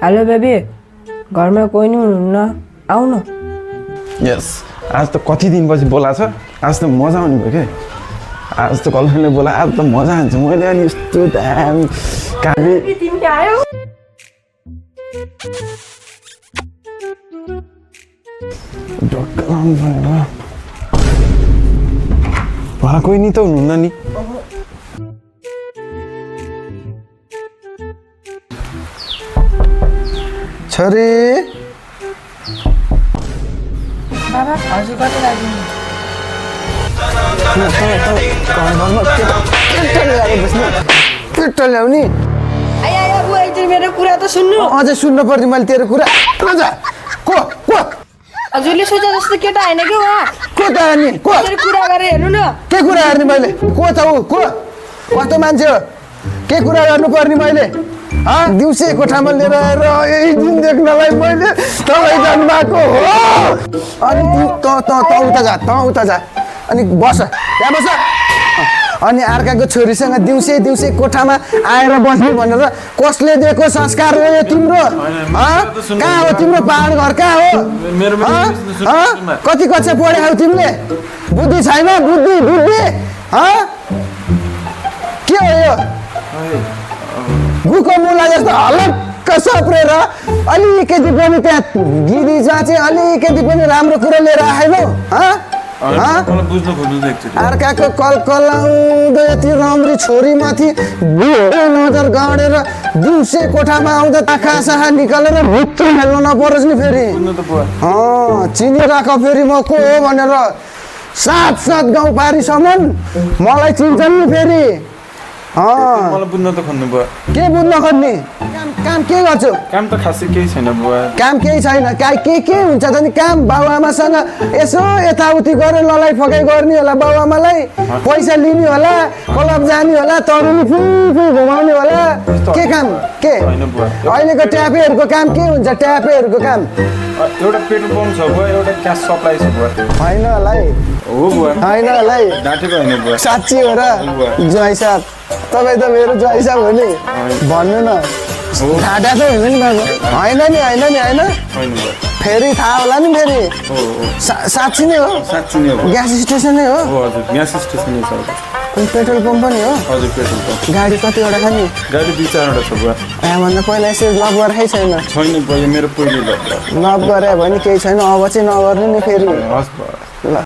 Hello baby, घरमा कोही नि हुनुहुन्न, आऊ न। यस, आज त कति दिनपछि बोलाछ। आज त मजा आउने भयो क्या। आज त कलले बोला, आज त मजा आउँछ। मैले अनि यस्तो दामी काबे तिमी आयो? ढक्क लाउनु पर्यो। भला कोही नि त हुनुहुन्न नि। छोरी बाबा हजुर कति लाग्यो? पेट्रोल ल्याउने आयो बुवा, एकचोटि मेरो कुरा त सुन्नु। अझै सुन्नु पर्ने मैले तेरो कुरा। को हजुरले सोचे जस्तो केटा होइन कि उहाँ। को त हेर्ने को मेरो कुरा गरेर हेर्नु न। के कुरा हेर्ने मैले? को त ऊ को कस्तो मान्छे हो? के कुरा गर्नु पर्ने मैले? दिउँसै कोठामा लिएर आएर यही दिन देख्नलाई मैले तपाईँ जानुभएको हो। अनि त उता जा अनि बस त्यहाँ बस। अनि अर्काको छोरीसँग दिउँसै कोठामा आएर बस्नु भनेर कसले दिएको संस्कार हो यो तिम्रो? कहाँ हो तिम्रो पहाड घर? कहाँ हो? कति कक्षा पढ्यौ तिमीले? बुद्धि छैन? बुद्धि के हो यो? गुको मुला जस्तो हलक्क सप्रेर अलिकति पनि त्यहाँ गिरी जाँचे अलिकति पनि राम्रो कुरो लिएर आएनौ? अर्काको कलकलाउँदो यति राम्री छोरीमाथि नजर गाडेर दिउँसै कोठामा आउँदा आँखा साखा निकालेर भुत्तो खेल्नु नपरोस् नि फेरि। चिनिराख फेरि म को हो भनेर। सात गाउँ पारीसम्म मलाई चिन्छन् नि फेरि। मलाई बुझ्न त खोज्नु भयो। के बुझ्न खोज्ने? काम के गर्छौ? काम त खासै केही छैन बुवा। काम केही छैन? के हुन्छ त नि? काम बाबुआमासँग यसो यताउति गरेर ललाइ फकाइ गर्ने होला, बाबुआमालाई पैसा लिने होला, क्लब जाने होला, तरुनी फुल घुमाउने होला। के काम के? अहिलेको ट्यापेहरूको काम के हुन्छ? ट्यापेहरूको काम एउटा पेट्रोल पम्प छ बुवा, एउटा ग्यास सप्लाई छ बुवा। होइन होला है? हो बुवा। होइन होला है? डाँटेको होइन बुवा। साँच्ची हो र? ज्वाइँ साहब तपाईँ त मेरो ज्वाइँ साहब हो नि। भन्नु न, ढाँटा त होइन नि बाबु? होइन नि होइन फेरि थाहा होला नि फेरि। साँच्ची नै हो? साँच्ची नै हो। ग्यास स्टेसनै हो? हजुर, ग्यास स्टेसनै छ। अनि पेट्रोल पम्प पनि हो? हजुर, पेट्रोल पम्प। गाडी कतिवटा छ नि? गाडी 2-4वटा छ बुवा। यहाँभन्दा पहिला यसो लभ गरेकै छैन? छैन बुवा, यो मेरो पहिलो लग। लभ गरे भने केही छैन, अब चाहिँ नगर्नु नि फेरि। हस् बुवा। ल